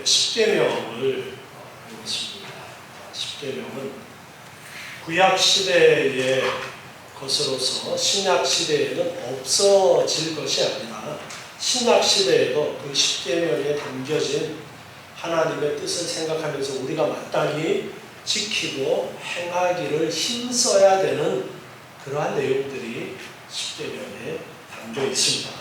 십계명을 배웠습니다. 십계명은 구약 시대의 것으로서 신약 시대에는 없어질 것이 아니라 신약 시대에도 그 십계명에 담겨진 하나님의 뜻을 생각하면서 우리가 마땅히 지키고 행하기를 힘써야 되는 그러한 내용들이 십계명에 담겨 있습니다.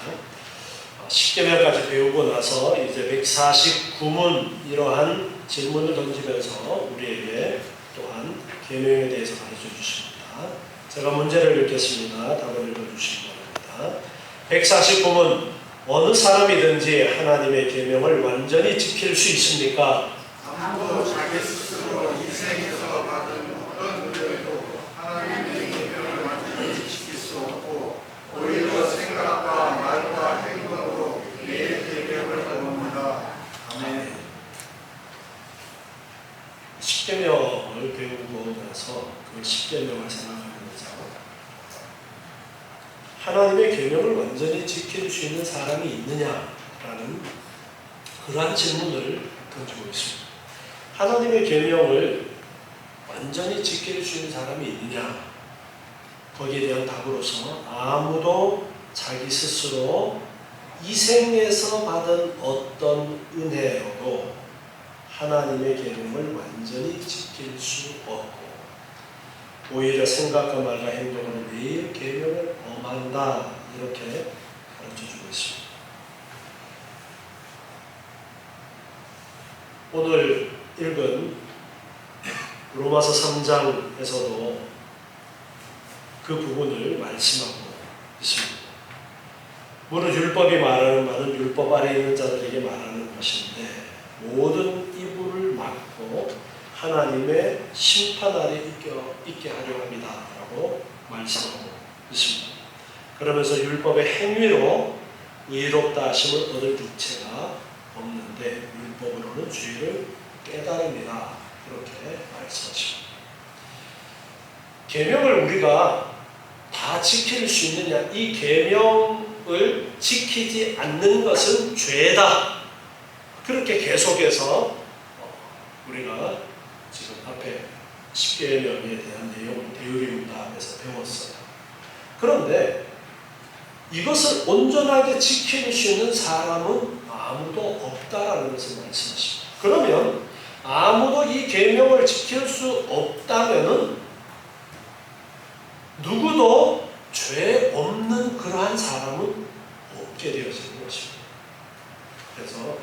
십계명까지 배우고 나서 이제 149문 이러한 질문을 던지면서 우리에게 또한 계명에 대해서 가르쳐 주십니다. 제가 문제를 읽겠습니다. 답을 읽어주시기 바랍니다. 149문 어느 사람이든지 하나님의 계명을 완전히 지킬 수 있습니까? 아무도 자기 스스로 인생에서 받은 어떤 은혜도 하나님의 계명을 완전히 지킬 수 없고 오히려 생각과 말과 행동으로 이의 계명을 어깁니다. 아멘. 십계명을 배우고 나서 그 십계명을 생각하면서 하나님의 계명을 완전히 지킬 수 있는 사람이 있느냐라는 그러한 질문을 던지고 있습니다. 하나님의 계명을 완전히 지킬 수 있는 사람이 있느냐? 거기에 대한 답으로서 아무도 자기 스스로 이 생에서 받은 어떤 은혜로도 하나님의 계명을 완전히 지킬 수 없고 오히려 생각과 말과 행동으로 매일 계명을 범한다 이렇게 가르쳐주고 있습니다. 오늘 읽은 로마서 3장에서도 그 부분을 말씀하고 있습니다. 무릇 율법이 말하는 바는 율법 아래 있는 자들에게 말하는 것인데 모든 이불을 막고 하나님의 심판 아래 있게 하려 합니다 라고 말씀하고 있습니다. 그러면서 율법의 행위로 의롭다 하심을 얻을 육체가 없는데 율법으로는 죄를 깨달습니다. 이렇게 말씀하십니다. 계명을 우리가 다 지킬 수 있느냐? 이 계명을 지키지 않는 것은 죄다. 그렇게 계속해서 우리가 지금 앞에 십계명에 대한 내용을 대유리문답에서 배웠어요. 그런데 이것을 온전하게 지킬 수 있는 사람은 아무도 없다라는 것을 말씀하십니다. 그러면 아무도 이 계명을 지킬 수 없다면은 누구도 죄 없는 그러한 사람은 없게 되어지는 것입니다. 그래서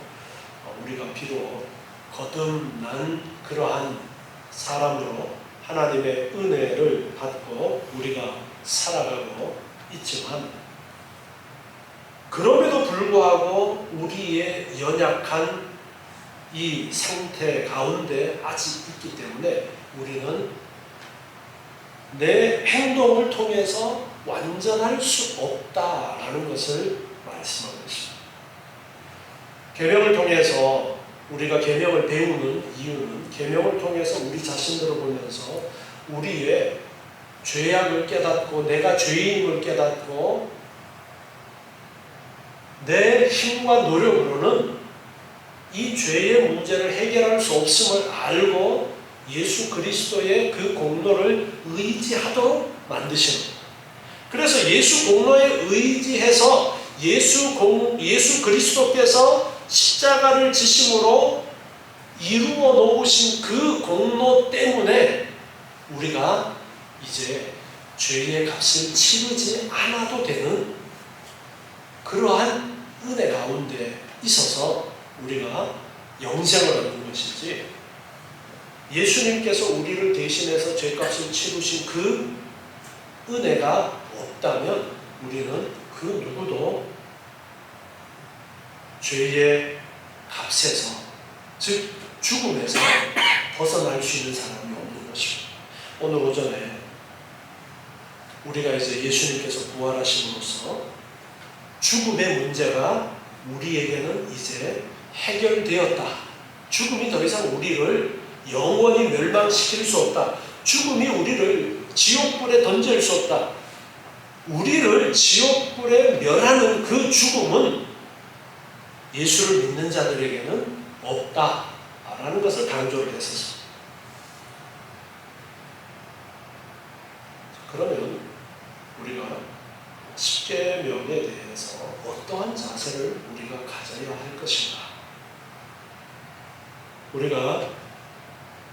우리가 비록 거듭난 그러한 사람으로 하나님의 은혜를 받고 우리가 살아가고 있지만 그럼에도 불구하고 우리의 연약한 이 상태 가운데 아직 있기 때문에 우리는 내 행동을 통해서 완전할 수 없다라는 것을 말씀하고 있습니다. 계명을 통해서 우리가 계명을 배우는 이유는 계명을 통해서 우리 자신들을 보면서 우리의 죄악을 깨닫고 내가 죄인임을 깨닫고 내 힘과 노력으로는 이 죄의 문제를 해결할 수 없음을 알고 예수 그리스도의 그 공로를 의지하도록 만드시는 겁니다. 그래서 예수 공로에 의지해서 예수 그리스도께서 십자가를 지심으로 이루어 놓으신 그 공로 때문에 우리가 이제 죄의 값을 치르지 않아도 되는 그러한 은혜 가운데 있어서 우리가 영생을 얻는 것이지 예수님께서 우리를 대신해서 죄값을 치르신 그 은혜가 없다면 우리는 그 누구도 죄의 값에서 즉 죽음에서 벗어날 수 있는 사람이 없는 것입니다. 오늘 오전에 우리가 이제 예수님께서 부활하심으로써 죽음의 문제가 우리에게는 이제 해결되었다. 죽음이 더 이상 우리를 영원히 멸망시킬 수 없다. 죽음이 우리를 지옥불에 던질 수 없다. 우리를 지옥불에 멸하는 그 죽음은 예수를 믿는 자들에게는 없다라는 것을 강조를 했었습니다. 그러면 우리가 십계명에 대해서 어떠한 자세를 우리가 가져야 할 것인가? 우리가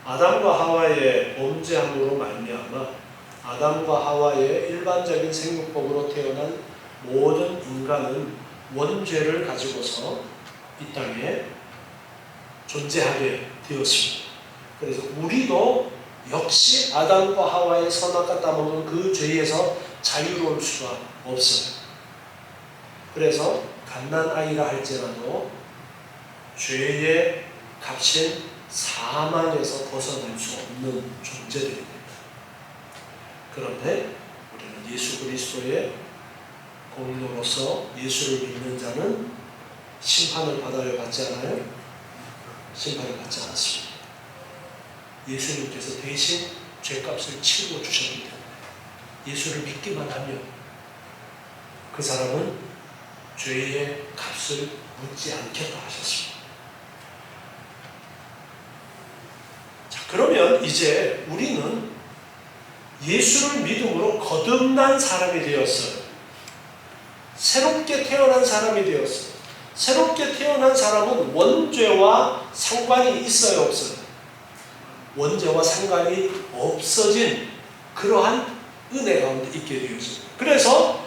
아담과 하와의 범죄함으로 말미암아 아담과 하와의 일반적인 생육법으로 태어난 모든 인간은 원죄를 가지고서 이 땅에 존재하게 되었습니다. 그래서 우리도 역시 아담과 하와의 선악과 따먹은 그 죄에서 자유로울 수가 없어요. 그래서 갓난아이라 할지라도 죄의 값인 사망에서 벗어날 수 없는 존재들입니다. 그런데 우리는 예수 그리스도의 공로로서 예수를 믿는 자는 심판을 받아야 받지 않아요? 심판을 받지 않았습니다. 예수님께서 대신 죄값을 치르고 주셨기 때문에 예수를 믿기만 하면 그 사람은 죄의 값을 묻지 않겠다 하셨습니다. 자, 그러면 이제 우리는 예수를 믿음으로 거듭난 사람이 되었어요. 새롭게 태어난 사람이 되었어요. 새롭게 태어난 사람은 원죄와 상관이 있어요, 없어요? 원죄와 상관이 없어진 그러한 은혜 가운데 있게 되었습니다. 그래서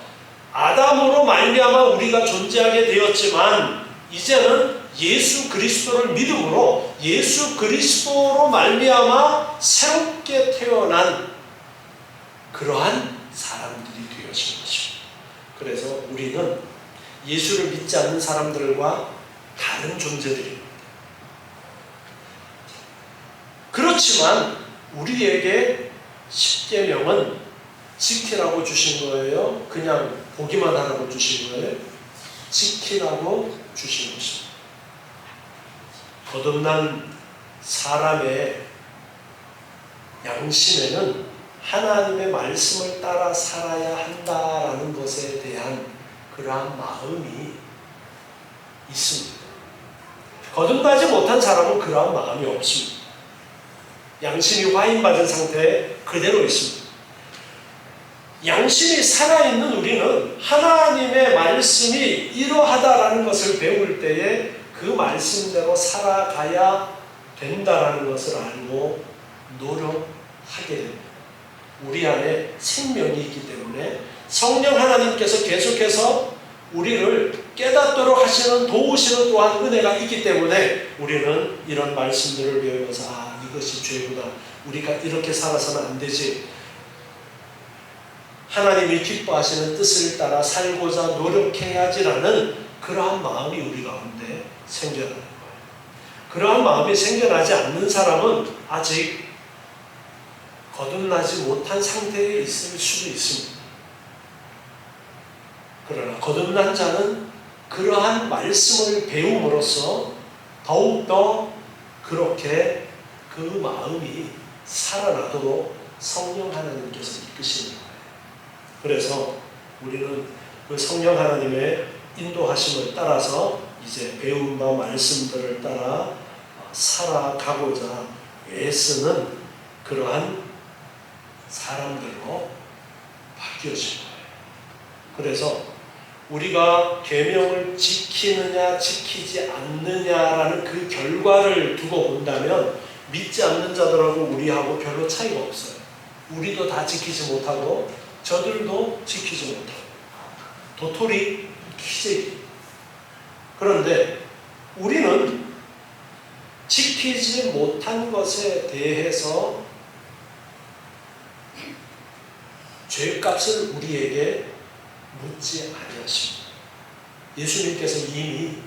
아담으로 말미암아 우리가 존재하게 되었지만 이제는 예수 그리스도를 믿음으로 예수 그리스도로 말미암아 새롭게 태어난 그러한 사람들이 되어진 것입니다. 그래서 우리는 예수를 믿지 않는 사람들과 다른 존재들입니다. 그렇지만 우리에게 십계명은 지키라고 주신 거예요? 그냥 보기만 하라고 주신 거예요? 지키라고 주신 것입니다. 거듭난 사람의 양심에는 하나님의 말씀을 따라 살아야 한다라는 것에 대한 그러한 마음이 있습니다. 거듭나지 못한 사람은 그러한 마음이 없습니다. 양심이 화인받은 상태에 그대로 있습니다. 양심이 살아있는 우리는 하나님의 말씀이 이러하다라는 것을 배울 때에 그 말씀대로 살아가야 된다라는 것을 알고 노력하게 됩니다. 우리 안에 생명이 있기 때문에 성령 하나님께서 계속해서 우리를 깨닫도록 하시는 도우시는 또한 은혜가 있기 때문에 우리는 이런 말씀들을 배우면서 이것이 죄구나. 우리가 이렇게 살아서는 안 되지. 하나님이 기뻐하시는 뜻을 따라 살고자 노력해야지라는 그러한 마음이 우리 가운데 생겨나는 거예요. 그러한 마음이 생겨나지 않는 사람은 아직 거듭나지 못한 상태에 있을 수도 있습니다. 그러나 거듭난 자는 그러한 말씀을 배움으로써 더욱더 그렇게 그 마음이 살아나도록 성령 하나님께서 이끄시는 거예요. 그래서 우리는 그 성령 하나님의 인도하심을 따라서 이제 배운 바 말씀들을 따라 살아가고자 애쓰는 그러한 사람들로 바뀌어진 거예요. 그래서 우리가 계명을 지키느냐 지키지 않느냐라는 그 결과를 두고 본다면 믿지 않는 자들하고 우리하고 별로 차이가 없어요. 우리도 다 지키지 못하고 저들도 지키지 못하고 도토리 키재기. 그런데 우리는 지키지 못한 것에 대해서 죄값을 우리에게 묻지 아니하십니다. 예수님께서 이미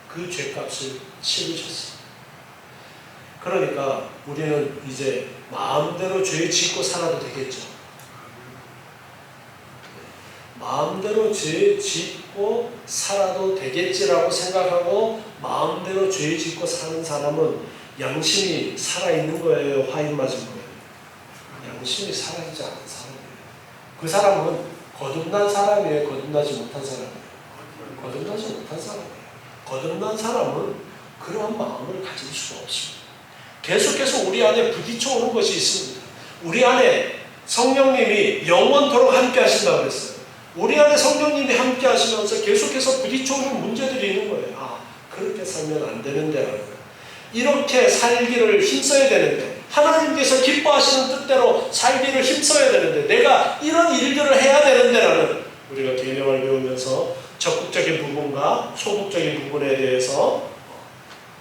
그 죄값을 치르셨습니다. 그러니까 우리는 이제 마음대로 죄 짓고 살아도 되겠죠. 마음대로 죄 짓고 살아도 되겠지라고 생각하고 마음대로 죄 짓고 사는 사람은 양심이 살아있는 거예요? 화인 맞은 거예요? 양심이 살아있지 않은 사람이에요. 그 사람은 거듭난 사람이에요? 거듭나지 못한 사람이에요? 거듭나지 못한 사람이에요. 거듭난 사람은 그런 마음을 가질 수가 없습니다. 계속해서 우리 안에 부딪혀 오는 것이 있습니다. 우리 안에 성령님이 영원토록 함께 하신다고 그랬어요. 우리 안에 성령님이 함께 하시면서 계속해서 부딪혀 오는 문제들이 있는 거예요. 아, 그렇게 살면 안 되는데, 이렇게 살기를 힘써야 되는데, 하나님께서 기뻐하시는 뜻대로 살기를 힘써야 되는데, 내가 이런 일들을 해야 되는데라는, 우리가 계명을 배우면서 적극적인 부분과 소극적인 부분에 대해서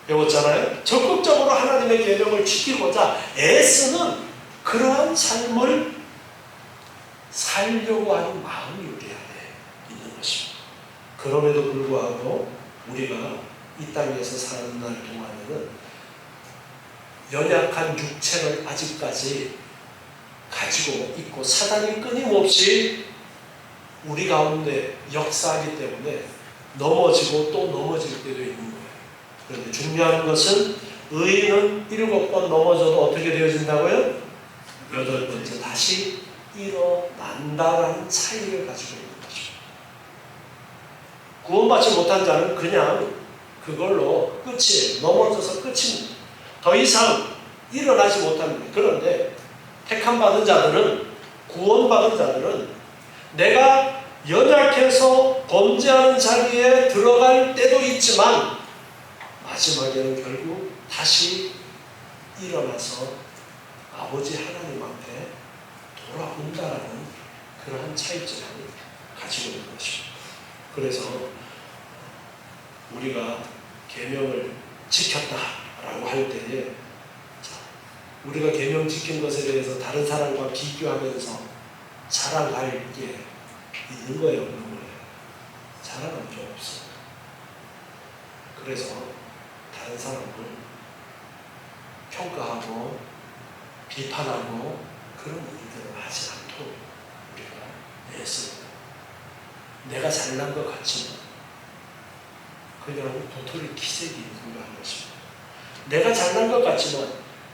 배웠잖아요. 적극적으로 하나님의 계명을 지키고자 애쓰는 그러한 삶을 살려고 하는 마음이 우리 안에 있는 것입니다. 그럼에도 불구하고 우리가 이 땅에서 사는 날 동안에는 연약한 육체를 아직까지 가지고 있고 사단이 끊임없이 우리 가운데 역사하기 때문에 넘어지고 또 넘어질 때도 있는 거예요. 그런데 중요한 것은 의인은 7번 넘어져도 어떻게 되어진다고요? 8번째 다시 일어난다라는 차이를 가지고 있는 것입니다. 구원받지 못한 자는 그냥 그걸로 끝이에요. 넘어져서 끝입니다. 더 이상 일어나지 못합니다. 그런데 택함받은 자들은, 구원받은 자들은 내가 연약해서 범죄하는 자리에 들어갈 때도 있지만 마지막에는 결국 다시 일어나서 아버지 하나님 앞에 돌아온다라는 그러한 차이점을 가지고 있는 것입니다. 그래서 우리가 계명을 지켰다라고 할 때에 우리가 계명 지킨 것에 대해서 다른 사람과 비교하면서 자랑할 게 있는 거예요, 없는 거예요? 자랑할 게 없어요. 그래서 다른 사람을 평가하고 비판하고 그런 일들을 하지 않도록 우리가 애씁니다. 내가 잘난 것 같지만 그냥 도토리 키재기 불과한 것입니다. 내가 잘난 것 같지만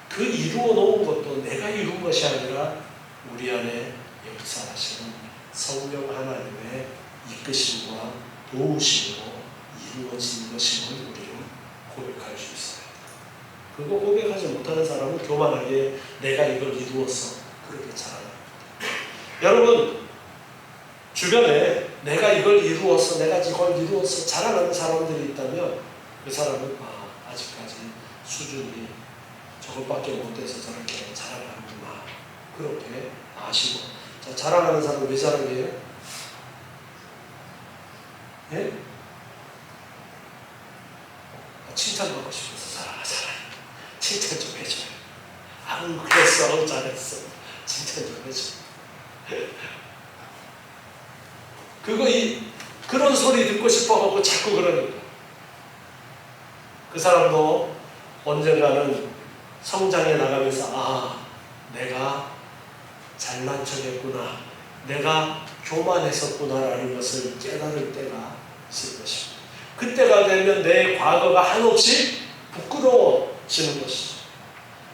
그 이루어 놓은 것도 내가 이룬 것이 아니라 우리 안에 역사하시는 성령 하나님의 이끄심과 도우심으로 이루어진 것임을 우리는 고백할 수 있어요. 그거 고백하지 못하는 사람은 교만하게 내가 이걸 이루었어 그렇게 자랑합니다. 여러분 주변에 내가 이걸 이루었어, 내가 이걸 이루었어 자랑하는 사람들이 있다면 그 사람은 아직까지 수준이 저것밖에 못해서 저렇게 자랑하는구나 그렇게 아시고. 자, 자랑하는 사람은 왜 자랑해요? 예? 칭찬받고 싶어서 자랑하잖아요. 칭찬 좀 해줘요. 아우 그랬어, 잘했어. 칭찬 좀 해줘. 그런 소리 듣고 싶어갖고 자꾸 그러니까. 그 사람도 언젠가는 성장해 나가면서 내가 잘난 척했구나, 내가 교만했었구나라는 것을 깨달을 때가 있을 것입니다. 그때가 되면 내 과거가 한없이 부끄러워지는 것이죠.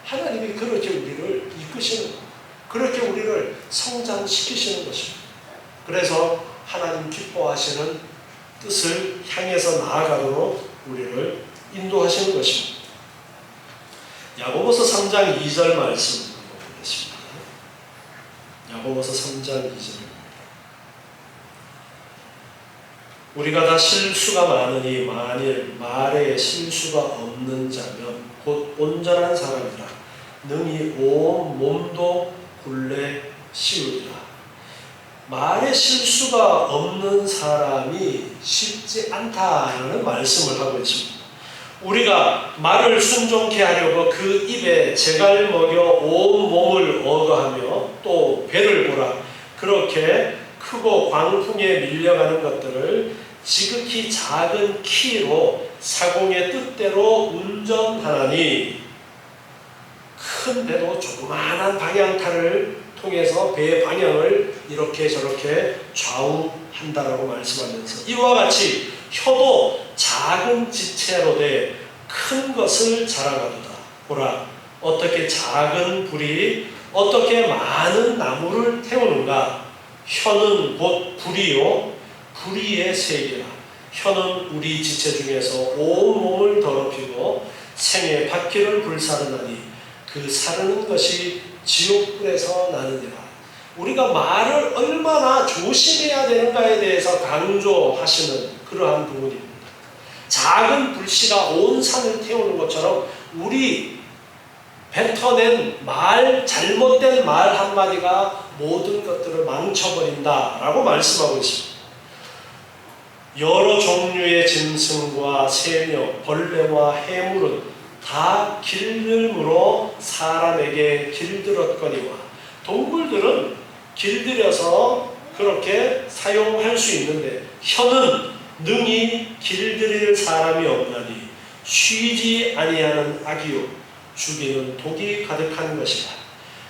하나님이 그렇게 우리를 이끄시는 거예요. 그렇게 우리를 성장시키시는 것입니다. 그래서 하나님 기뻐하시는 뜻을 향해서 나아가도록 우리를 인도하시는 것입니다. 야고보서 3장 2절 말씀 보겠습니다. 야고보서 3장 2절. 우리가 다 실수가 많으니 만일 말에 실수가 없는 자면 곧 온전한 사람이라 능히 온 몸도 굴레 씌우리라. 말에 실수가 없는 사람이 쉽지 않다는 말씀을 하고 있습니다. 우리가 말을 순종케 하려고 그 입에 재갈 먹여 온 몸을 어거하며 또 배를 보라 그렇게 크고 광풍에 밀려가는 것들을 지극히 작은 키로 사공의 뜻대로 운전하나니 큰 배도 조그마한 방향타를 통해서 배의 방향을 이렇게 저렇게 좌우한다라고 말씀하면서 이와 같이 혀도 작은 지체로 돼 큰 것을 자랑하도다. 보라 어떻게 작은 불이 어떻게 많은 나무를 태우는가. 혀는 곧 불이요 불의의 세계라. 혀는 우리 지체 중에서 온 몸을 더럽히고 생의 바퀴를 불사르나니 그 사르는 것이 지옥불에서 나느니라. 우리가 말을 얼마나 조심해야 되는가에 대해서 강조하시는 그러한 부분입니다. 작은 불씨가 온 산을 태우는 것처럼 우리 뱉어낸 말, 잘못된 말 한마디가 모든 것들을 망쳐버린다라고 말씀하고 있습니다. 여러 종류의 짐승과 새며 벌레와 해물은 다 길들므로 사람에게 길들었거니와. 동물들은 길들여서 그렇게 사용할 수 있는데 혀는 능히 길들일 사람이 없나니 쉬지 아니하는 악이요 죽이는 독이 가득한 것이다.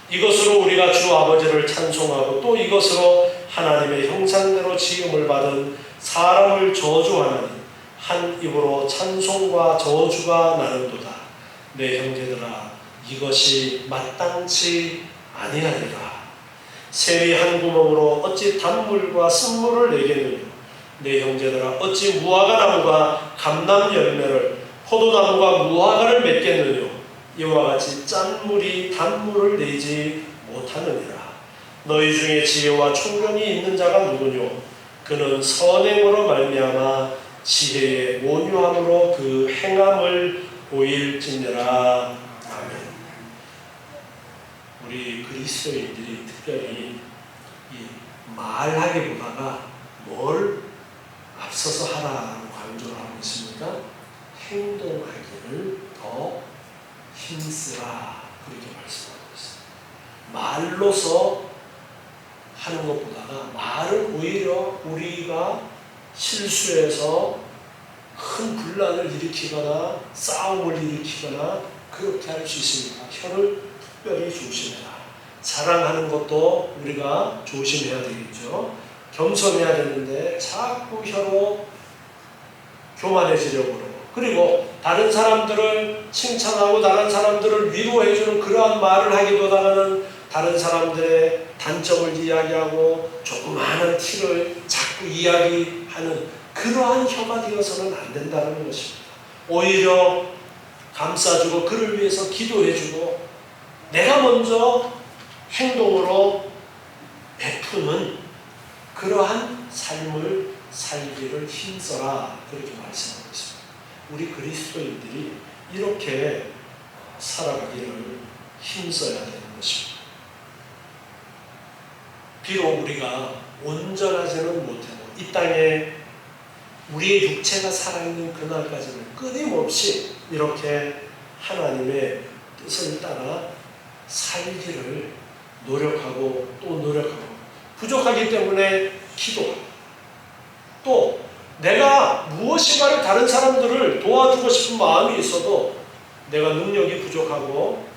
이것으로 우리가 주 아버지를 찬송하고 또 이것으로 하나님의 형상대로 지음을 받은 사람을 저주하나니 한 입으로 찬송과 저주가 나는도다. 내 형제들아, 이것이 마땅치 아니하니라. 샘이 한 구멍으로 어찌 단물과 쓴물을 내겠느냐. 내 형제들아, 어찌 무화과나무가 감람 열매를 포도나무가 무화과를 맺겠느냐. 이와 같이 짠물이 단물을 내지 못하느니라. 너희 중에 지혜와 총명이 있는 자가 누구뇨. 그는 선행으로 말미암아 지혜의 온유함으로 그 행함을 보일지니라. 아멘. 우리 그리스도인들이 특별히 이 말하기보다가 뭘 앞서서 하라고 강조를 하고 있습니까? 행동하기를 더 힘쓰라, 그렇게 말씀하고 있습니다. 말로서 하는 것보다가 말은 오히려 우리가 실수해서 큰 분란을 일으키거나 싸움을 일으키거나 그렇게 할 수 있습니다. 혀를 특별히 조심해라. 자랑하는 것도 우리가 조심해야 되겠죠. 겸손해야 되는데 자꾸 혀로 교만해지려고 그러고, 그리고 다른 사람들을 칭찬하고 다른 사람들을 위로해주는 그러한 말을 하기보다는 다른 사람들의 단점을 이야기하고 조그마한 티를 자꾸 이야기하는 그러한 혀가 되어서는 안 된다는 것입니다. 오히려 감싸주고 그를 위해서 기도해주고 내가 먼저 행동으로 베푸는 그러한 삶을 살기를 힘써라, 그렇게 말씀하고 있습니다. 우리 그리스도인들이 이렇게 살아가기를 힘써야 되는 것입니다. 비록 우리가 온전하지는 못해도 이 땅에 우리의 육체가 살아있는 그날까지는 끊임없이 이렇게 하나님의 뜻을 따라 살기를 노력하고 또 노력하고, 부족하기 때문에 기도하고, 또 내가 무엇인가를 다른 사람들을 도와주고 싶은 마음이 있어도 내가 능력이 부족하고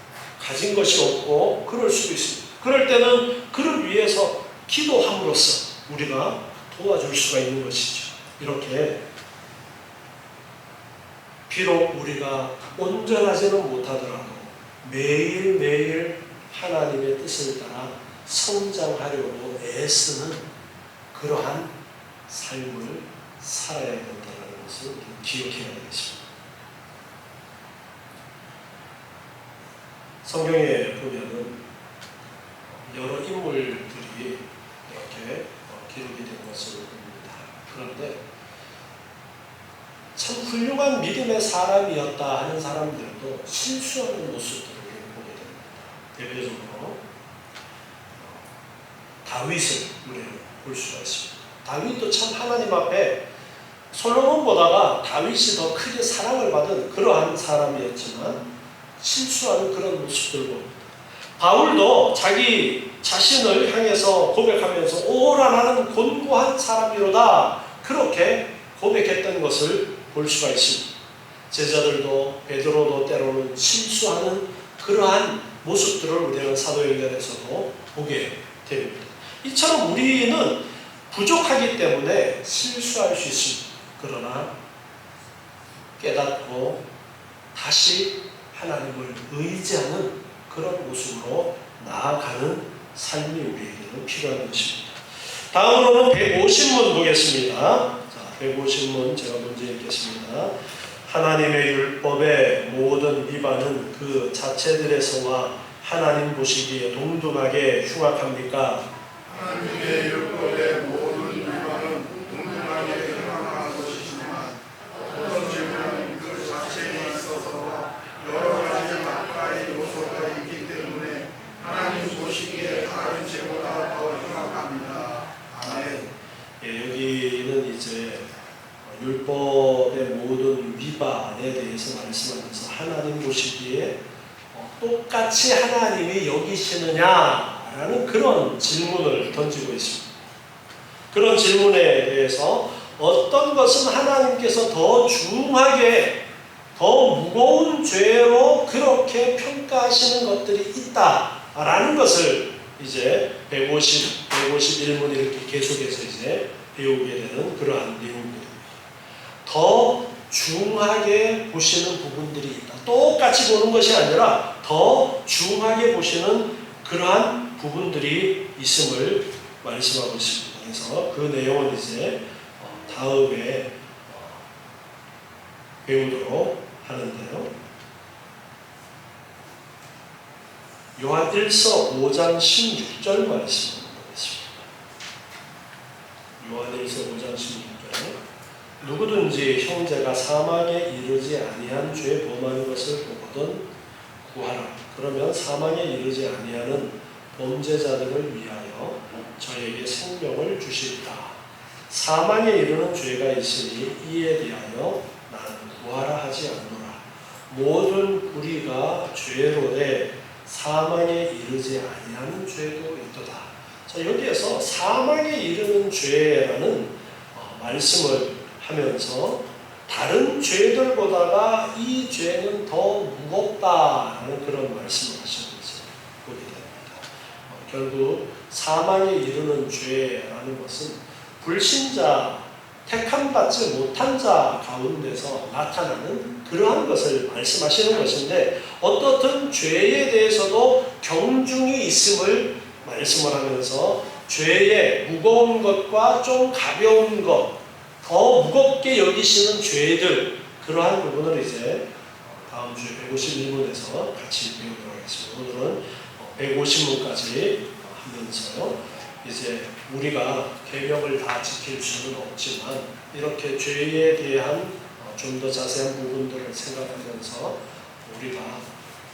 가진 것이 없고 그럴 수도 있습니다. 그럴 때는 그를 위해서 기도함으로써 우리가 도와줄 수가 있는 것이죠. 이렇게 비록 우리가 온전하지는 못하더라도 매일매일 하나님의 뜻을 따라 성장하려고 애쓰는 그러한 삶을 살아야 된다는 것을 기억해야 되겠습니다. 성경에 보면은 여러 인물들이 이렇게 기록이 된 것을 봅니다. 그런데 참 훌륭한 믿음의 사람이었다 하는 사람들도 실수하는 모습들을 보게 됩니다. 대표적으로 다윗을 우리가 볼 수가 있습니다. 다윗도 참 하나님 앞에 솔로몬보다가 다윗이 더 크게 사랑을 받은 그러한 사람이었지만 실수하는 그런 모습들 봅니다. 바울도 자기 자신을 향해서 고백하면서 오라 나는 곤고한 사람이로다, 그렇게 고백했던 것을 볼 수가 있습니다. 제자들도 베드로도 때로는 실수하는 그러한 모습들을 우리는 사도행전에서도 보게 됩니다. 이처럼 우리는 부족하기 때문에 실수할 수 있습니다. 그러나 깨닫고 다시 하나님을 의지하는 그런 모습으로 나아가는 삶이 우리에게는 필요한 것입니다. 다음으로는 150문 보겠습니다. 자, 150문 제가 먼저 읽겠습니다. 하나님의 율법의 모든 위반은 그 자체들에서와 하나님 보시기에 동등하게 흉악합니까? 하나님의 율법의 모든 위반은 동등하게 흉악한 것이지만 어떤 죄는 그 자체에 있어서 여러 가지 가까이 요소가 있기 때문에 하나님 보시기에 다른 죄보다 더 흉악합니다. 아멘. 여기는 이제 율법의 모든 위반에 대해서 말씀하면서 하나님 보시기에 똑같이 하나님이 여기시느냐라는 그런 질문을 던지고 있습니다. 그런 질문에 대해서 어떤 것은 하나님께서 더 중하게 더 무거운 죄로 그렇게 평가하시는 것들이 있다라는 것을 이제 151문 이렇게 계속해서 이제 배우게 되는 그러한 내용입니다. 더 중하게 보시는 부분들이 있다. 똑같이 보는 것이 아니라 더 중하게 보시는 그러한 부분들이 있음을 말씀하고 있습니다. 그래서 그 내용은 이제 다음에 배우도록 하는데요. 요한 1서 5장 16절 말씀을 보겠습니다. 요한 1서 5장 16절 누구든지 형제가 사망에 이르지 아니한 죄 범하는 것을 보거든 구하라. 그러면 사망에 이르지 아니하는 범죄자들을 위하여 저에게 생명을 주시리라. 사망에 이르는 죄가 있으니 이에 대하여 나는 구하라 하지 않노라. 모든 우리가 죄로되 사망에 이르지 아니하는 죄도 있도다. 자, 여기에서 사망에 이르는 죄라는 말씀을 하면서 다른 죄들보다가 이 죄는 더 무겁다라는 그런 말씀을 하시는 것을 보게 됩니다. 결국 사망에 이르는 죄라는 것은 불신자, 택함받지 못한 자 가운데서 나타나는 그러한 것을 말씀하시는 것인데 어떻든 죄에 대해서도 경중이 있음을 말씀을 하면서 죄의 무거운 것과 좀 가벼운 것 더 무겁게 여기시는 죄들 그러한 부분을 이제 다음 주에 151문에서 같이 배우도록 하겠습니다. 오늘은 150문까지 하면서요. 이제 우리가 계명을 다 지킬 수는 없지만 이렇게 죄에 대한 좀 더 자세한 부분들을 생각하면서 우리가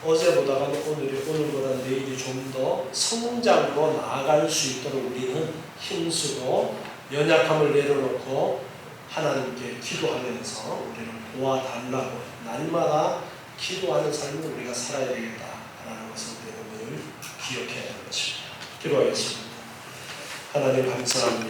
어제보다는 오늘이 오늘보다 내일이 좀 더 성장으로 나아갈 수 있도록 우리는 힘쓰고 연약함을 내려놓고 하나님께 기도하면서 우리를 도와달라고 날마다 기도하는 삶을 우리가 살아야 되겠다라는 것을 우리는 늘 기억해야 하는 것입니다. 기도하겠습니다. 하나님 감사합니다.